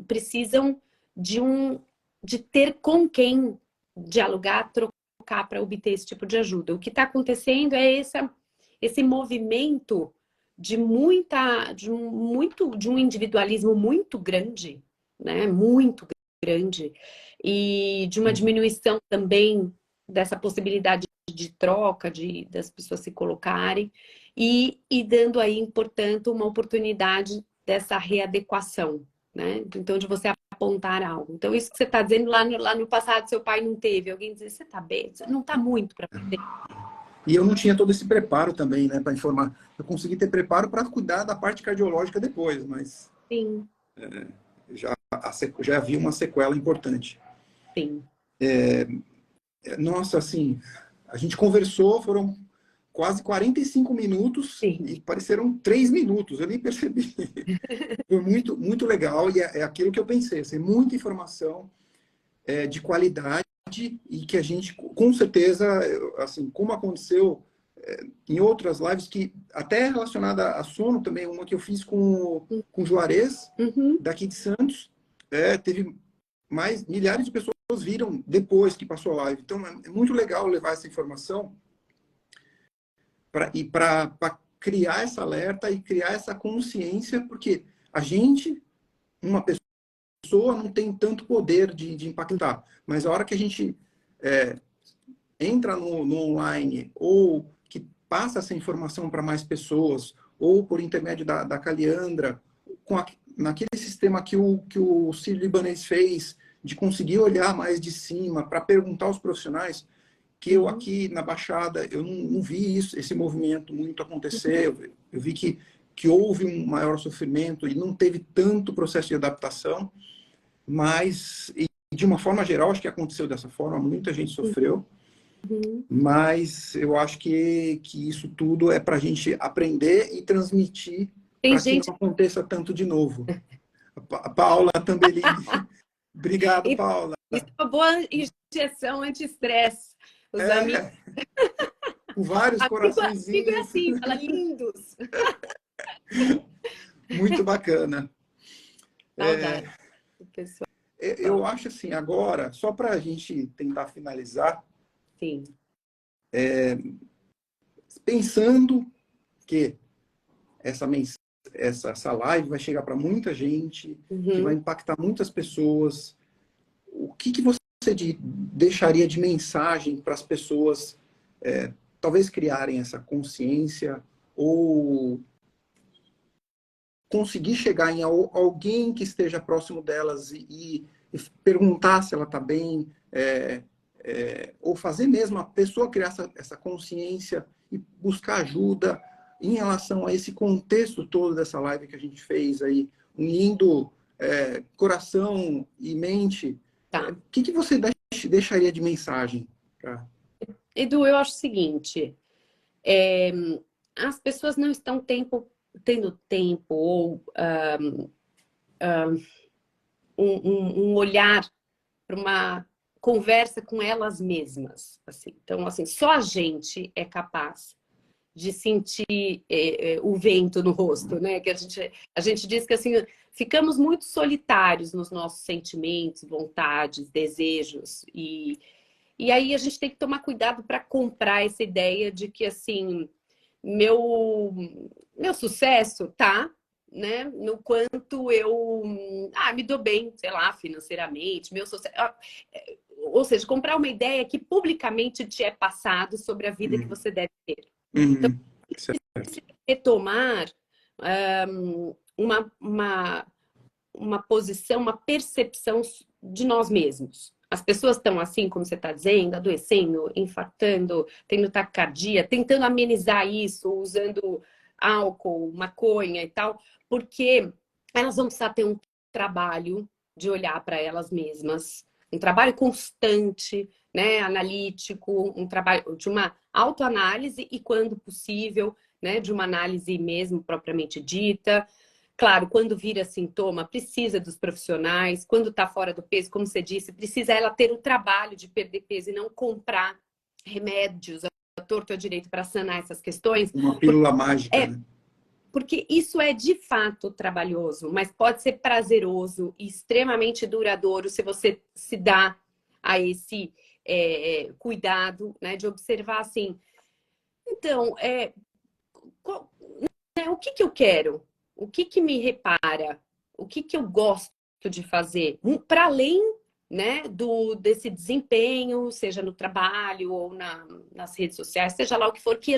precisam de ter com quem dialogar, trocar para obter esse tipo de ajuda. O que está acontecendo é esse movimento de um individualismo muito grande, né? Muito grande, e de uma diminuição também dessa possibilidade de troca, das pessoas se colocarem, e dando aí, portanto, uma oportunidade dessa readequação, né? Então, de você apontar algo. Então, isso que você está dizendo, lá no passado, seu pai não teve. Alguém dizer, você está bem? Você não está muito para perder. E eu não tinha todo esse preparo também, né, para informar. Eu consegui ter preparo para cuidar da parte cardiológica depois, mas Sim, já havia uma sequela importante. sim, Nossa, assim, a gente conversou, foram quase 45 minutos sim. e pareceram 3 minutos, eu nem percebi. Foi muito, muito legal e é aquilo que eu pensei, assim, muita informação de qualidade e que a gente, com certeza, assim, como aconteceu em outras lives, que até relacionada a sono também, uma que eu fiz com o Juarez, Uhum. daqui de Santos, teve mais milhares de pessoas viram depois que passou a live. Então, é muito legal levar essa informação para criar essa alerta e criar essa consciência, porque a gente, uma pessoa, não tem tanto poder de impactar, mas a hora que a gente entra no online ou que passa essa informação para mais pessoas, ou por intermédio da Caliandra, naquele sistema que o Ciro Libanês fez, de conseguir olhar mais de cima para perguntar aos profissionais, que eu Uhum. aqui na Baixada, eu não vi esse movimento muito acontecer, eu vi que houve um maior sofrimento e não teve tanto processo de adaptação, mas, e de uma forma geral, acho que aconteceu dessa forma, muita gente sofreu, Uhum. mas eu acho que isso tudo é para a gente aprender e transmitir Tem para que gente. não aconteça tanto de novo. A Paula Tambellini. Obrigado, Isso, Paula. isso é uma boa injeção anti-estresse. Os amigos, É, com vários amigo é coraçõezinhos, assim, fala lindos. muito bacana. Saudade do pessoal. Eu acho assim, agora, só para a gente tentar finalizar, Sim. pensando que essa live vai chegar para muita gente, que vai Uhum. impactar muitas pessoas, o que você deixaria de mensagem para as pessoas, talvez criarem essa consciência ou conseguir chegar em alguém que esteja próximo delas e perguntar se ela está bem, ou fazer mesmo a pessoa criar essa consciência e buscar ajuda em relação a esse contexto todo dessa live que a gente fez aí, unindo coração e mente. Tá. O que você deixaria de mensagem? Edu, eu acho o seguinte. as pessoas não estão tendo tempo ou um olhar para uma conversa com elas mesmas. Assim. Então, assim, só a gente é capaz de sentir o vento no rosto, né? Que a gente diz que assim, ficamos muito solitários nos nossos sentimentos, vontades, desejos. E aí a gente tem que tomar cuidado para comprar essa ideia de que assim, meu sucesso tá, né, no quanto eu me dou bem, sei lá, financeiramente, meu sucesso. Ou seja, comprar uma ideia que publicamente te é passado sobre a vida que você deve ter. Então, Uhum. Certo. retomar uma posição, uma percepção de nós mesmos. As pessoas estão assim, como você está dizendo, adoecendo, infartando, tendo taquicardia, tentando amenizar isso, usando álcool, maconha e tal, porque elas vão precisar ter um trabalho de olhar para elas mesmas, um trabalho constante, né, analítico, um trabalho de uma autoanálise e, quando possível, né, de uma análise mesmo propriamente dita. Claro, quando vira sintoma, precisa dos profissionais. Quando está fora do peso, como você disse, precisa ela ter o trabalho de perder peso e não comprar remédios à torto e à direito para sanar essas questões. Uma pílula mágica, né? Porque isso é de fato trabalhoso, mas pode ser prazeroso e extremamente duradouro se você se dá a esse cuidado, né, de observar assim. Então, o que eu quero? O que me repara? O que eu gosto de fazer? Para além, né, desse desempenho, seja no trabalho ou nas redes sociais, seja lá o que for, que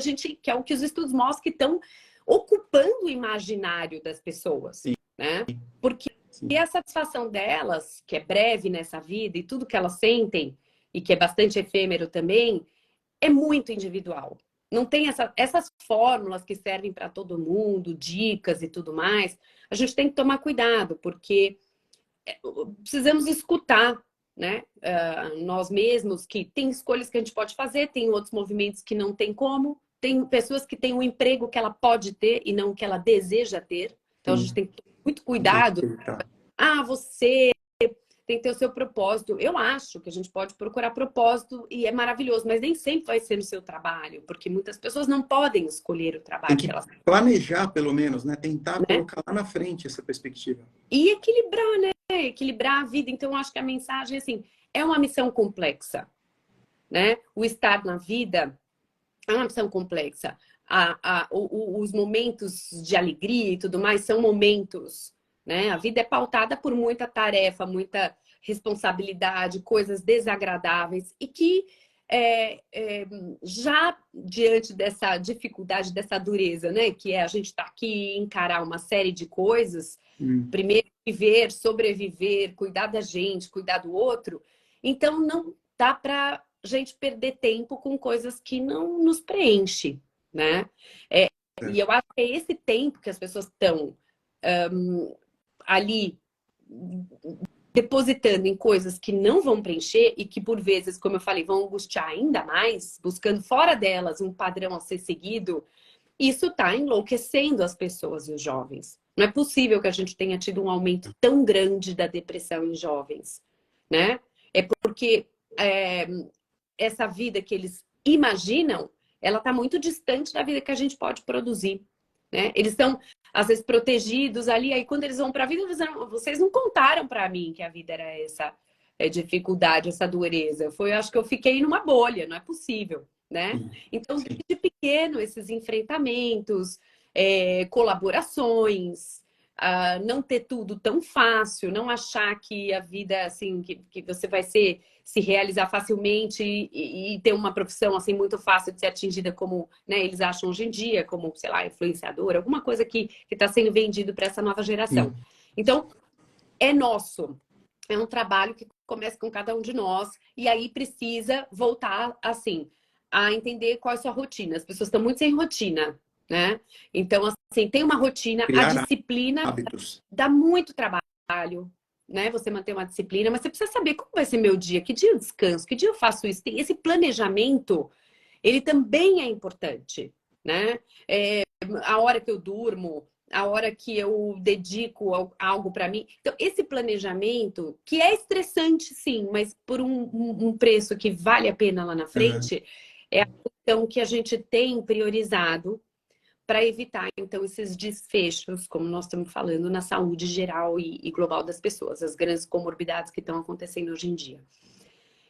é o que os estudos mostram que estão ocupando o imaginário das pessoas, Sim. né? Porque a satisfação delas, que é breve nessa vida, e tudo que elas sentem, e que é bastante efêmero também, é muito individual. Não tem essas fórmulas que servem para todo mundo, dicas e tudo mais. A gente tem que tomar cuidado, porque precisamos escutar, né? Nós mesmos, que tem escolhas que a gente pode fazer, tem outros movimentos que não tem como, tem pessoas que têm um emprego que ela pode ter e não que ela deseja ter. Então, a gente tem que ter muito cuidado. Você tem que ter o seu propósito. Eu acho que a gente pode procurar propósito e é maravilhoso, mas nem sempre vai ser no seu trabalho, porque muitas pessoas não podem escolher o trabalho Tem que que elas planejar, pelo menos, né? Tentar têm, né? colocar lá na frente essa perspectiva. E equilibrar, né? Equilibrar a vida. Então, eu acho que a mensagem, assim, é uma missão complexa, né? O estar na vida é uma missão complexa. Os momentos de alegria e tudo mais são momentos, né? A vida é pautada por muita tarefa, muita responsabilidade, coisas desagradáveis e que já diante dessa dificuldade, dessa dureza, né? Que é a gente estar aqui e encarar uma série de coisas, primeiro viver, sobreviver, cuidar da gente, cuidar do outro. Então não dá para gente perder tempo com coisas que não nos preenche, né? E eu acho que é esse tempo que as pessoas estão ali depositando em coisas que não vão preencher e que, por vezes, como eu falei, vão angustiar ainda mais, buscando fora delas um padrão a ser seguido, isso está enlouquecendo as pessoas e os jovens. Não é possível que a gente tenha tido um aumento tão grande da depressão em jovens, né? É porque essa vida que eles imaginam, ela está muito distante da vida que a gente pode produzir, né? Eles estão, às vezes, protegidos ali, aí quando eles vão para a vida, vocês não contaram para mim que a vida era essa dificuldade, essa dureza. Acho que eu fiquei numa bolha, não é possível, né? Então, desde pequeno, esses enfrentamentos, colaborações, não ter tudo tão fácil, não achar que a vida, assim, que você vai se realizar facilmente e ter uma profissão, assim, muito fácil de ser atingida como, né, eles acham hoje em dia, como, sei lá, influenciador, alguma coisa que está sendo vendido para essa nova geração. Então, é nosso. É um trabalho que começa com cada um de nós e aí precisa voltar, assim, a entender qual é a sua rotina. As pessoas estão muito sem rotina, né? Então, assim, tem uma rotina, a disciplina hábitos. Dá muito trabalho, né? Você manter uma disciplina, mas você precisa saber como vai ser meu dia, que dia eu descanso, que dia eu faço isso. Tem esse planejamento, ele também é importante, né? A hora que eu durmo, a hora que eu dedico algo para mim. Então, esse planejamento, que é estressante, sim, mas por um preço que vale a pena lá na Aham. frente, é a questão que a gente tem priorizado para evitar, então, esses desfechos, como nós estamos falando, na saúde geral e global das pessoas, as grandes comorbidades que estão acontecendo hoje em dia.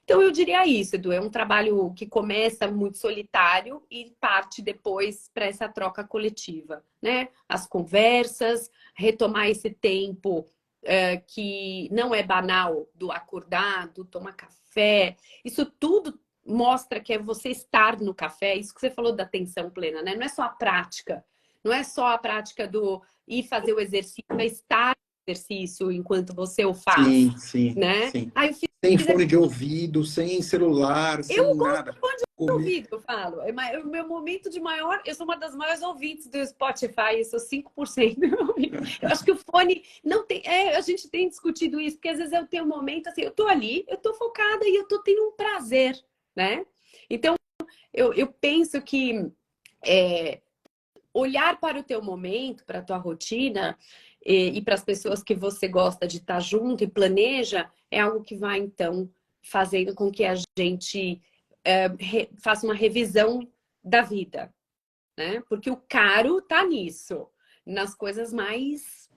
Então, eu diria isso, Edu, é um trabalho que começa muito solitário e parte depois para essa troca coletiva, né? As conversas, retomar esse tempo que não é banal do acordar, do tomar café, isso tudo mostra que é você estar no café, isso que você falou da atenção plena, né? Não é só a prática, não é só a prática do ir fazer o exercício, é estar no exercício enquanto você o faz, Sim, sim, né? sim. Ah, eu fiz Sem fone de ouvido, sem celular, eu sem gosto nada. de Comer. ouvido, eu falo. O meu momento de maior... Eu sou uma das maiores ouvintes do Spotify, eu sou 5% do meu ouvido. Eu acho que o fone não tem... a gente tem discutido isso, porque às vezes eu tenho um momento assim, eu tô ali, eu tô focada e eu tô tendo um prazer, né? Então, eu penso que olhar para o teu momento, para a tua rotina e para as pessoas que você gosta de estar junto e planeja, é algo que vai, então, fazendo com que a gente faça uma revisão da vida, né? Porque o caro tá nisso, nas coisas mais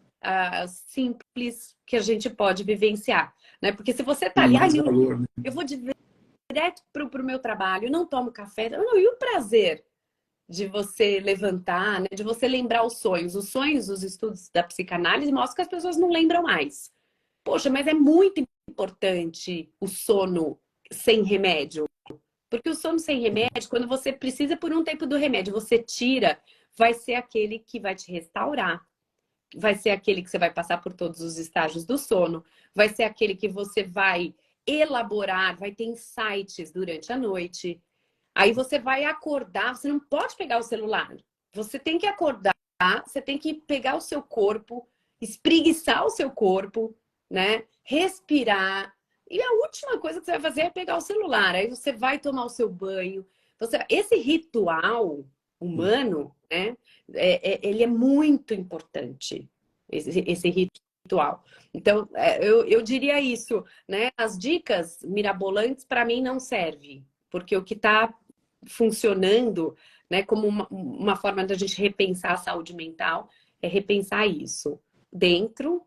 simples que a gente pode vivenciar, né? Porque se você tá Tem ali, ai mais meu, valor, né? eu vou direto pro meu trabalho, não tomo café, não, e o prazer de você levantar, né? De você lembrar os sonhos. Os sonhos, os estudos da psicanálise mostram que as pessoas não lembram mais. Poxa, mas é muito importante o sono sem remédio. Porque o sono sem remédio, quando você precisa por um tempo do remédio, você tira, vai ser aquele que vai te restaurar. Vai ser aquele que você vai passar por todos os estágios do sono. Vai ser aquele que você vai elaborar, vai ter insights durante a noite. Aí você vai acordar, você não pode pegar o celular. Você tem que acordar, você tem que pegar o seu corpo, espreguiçar o seu corpo, né? Respirar. E a última coisa que você vai fazer é pegar o celular. Aí você vai tomar o seu banho. Esse ritual humano, né? Ele é muito importante, esse ritual. Então, eu diria isso, né? As dicas mirabolantes, para mim, não servem. Porque o que está funcionando, né, como uma forma da gente repensar a saúde mental, é repensar isso. Dentro,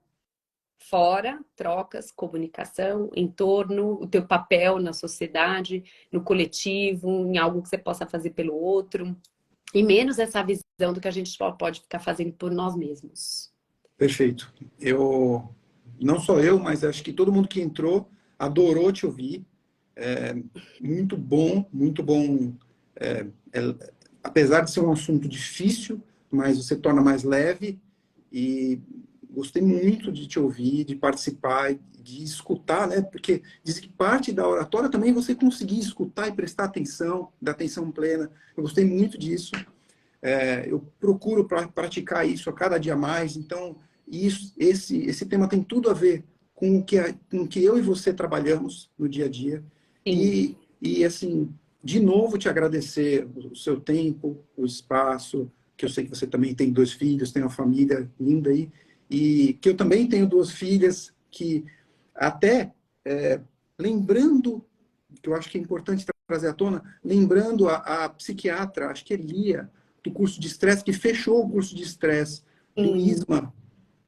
fora, trocas, comunicação, entorno, o teu papel na sociedade, no coletivo, em algo que você possa fazer pelo outro. E menos essa visão do que a gente só pode ficar fazendo por nós mesmos. Perfeito. Não só eu, mas acho que todo mundo que entrou adorou te ouvir. É, muito bom. É, apesar de ser um assunto difícil, mas você torna mais leve e gostei muito de te ouvir, de participar, de escutar, né? Porque diz que parte da oratória também é você conseguir escutar e prestar atenção, dar atenção plena. Eu gostei muito disso. Eu procuro praticar isso a cada dia mais. Então, esse tema tem tudo a ver com o que eu e você trabalhamos no dia a dia. Sim. E assim, de novo, te agradecer o seu tempo, o espaço, que eu sei que você também tem 2 filhos, tem uma família linda aí, e que eu também tenho 2 filhas que até lembrando, que eu acho que é importante trazer à tona, lembrando a psiquiatra, acho que é Lia, do curso de estresse, que fechou o curso de estresse do Sim. ISMA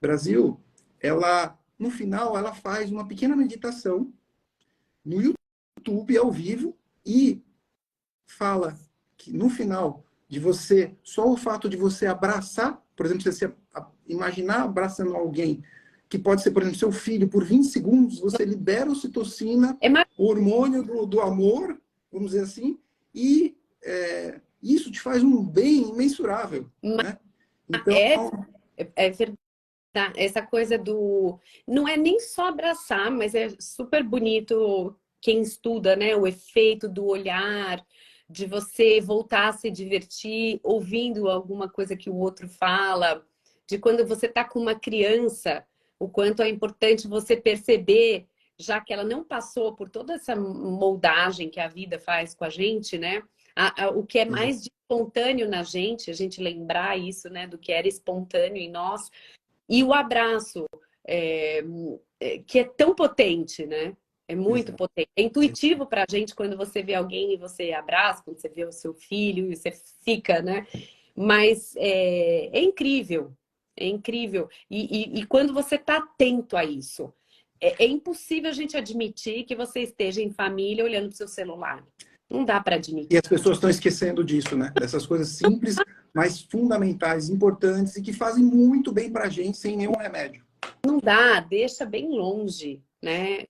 Brasil, ela, no final, ela faz uma pequena meditação no YouTube, ao vivo, e fala que no final de você, só o fato de você abraçar, por exemplo, você imaginar abraçando alguém, que pode ser, por exemplo, seu filho, por 20 segundos, você libera ocitocina, É mais... o hormônio do amor, vamos dizer assim, e isso te faz um bem imensurável, né? Então, É, é verdade. Essa coisa do... Não é nem só abraçar, mas é super bonito quem estuda, né? O efeito do olhar, de você voltar a se divertir ouvindo alguma coisa que o outro fala, de quando você está com uma criança, o quanto é importante você perceber, já que ela não passou por toda essa moldagem que a vida faz com a gente, né? O que é mais de espontâneo na gente, a gente lembrar isso, né, do que era espontâneo em nós, e o abraço, que é tão potente, né? É muito Exato. potente. É intuitivo para a gente quando você vê alguém e você abraça, quando você vê o seu filho e você fica, né? Mas é incrível, é incrível. E quando você está atento a isso, é impossível a gente admitir que você esteja em família olhando para o seu celular. Não dá para E admitir. as pessoas estão esquecendo disso, né? Dessas coisas simples, mas fundamentais, importantes e que fazem muito bem para a gente sem nenhum remédio. Não dá, deixa bem longe, né?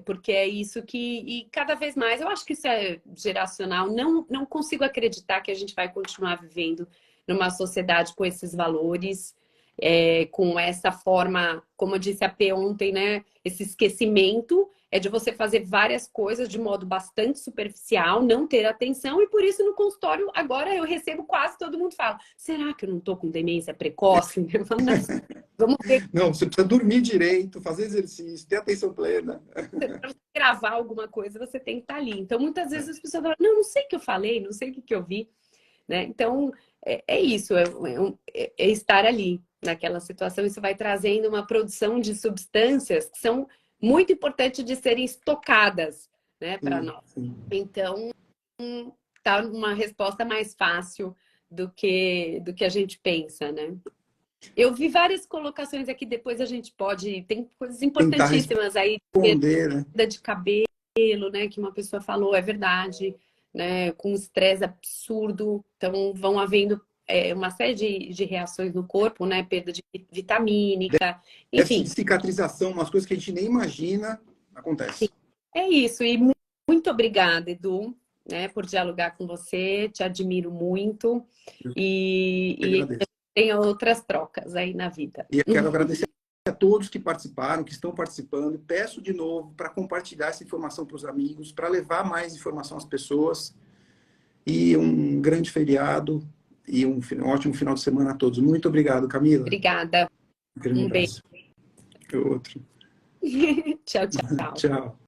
Porque é isso que. E cada vez mais, eu acho que isso é geracional. Não consigo acreditar que a gente vai continuar vivendo numa sociedade com esses valores, com essa forma, como eu disse a P ontem, né? Esse esquecimento é de você fazer várias coisas de modo bastante superficial, não ter atenção, e por isso no consultório agora eu recebo quase todo mundo fala: será que eu não estou com demência precoce? Eu falo, não, vamos ver. Não, você precisa dormir direito, fazer exercício, ter atenção plena. Para você gravar alguma coisa, você tem que estar ali. Então, muitas vezes as pessoas falam, não sei o que eu falei, não sei o que eu vi, né? Então, é isso, é estar ali naquela situação. Isso vai trazendo uma produção de substâncias que são muito importantes de serem estocadas, né, para Sim, nós. sim. Então, tá uma resposta mais fácil do que a gente pensa, né? Eu vi várias colocações aqui, depois a gente pode. Tem coisas Tentar importantíssimas aí, responder, né? perda de cabelo, né? Que uma pessoa falou, é verdade, né? Com estresse absurdo. Então, vão havendo uma série de reações no corpo, né? Perda de vitamínica, Déficit de enfim. cicatrização, umas coisas que a gente nem imagina, acontece. É isso. E muito obrigada, Edu, né? Por dialogar com você. Te admiro muito. Eu E agradeço. tem outras trocas aí na vida. E eu quero agradecer a todos que participaram, que estão participando. Peço de novo para compartilhar essa informação para os amigos, para levar mais informação às pessoas. E um grande feriado e um ótimo final de semana a todos. Muito obrigado, Camila. Obrigada. Um grande Um beijo. abraço. Outro. Tchau, tchau. Tchau.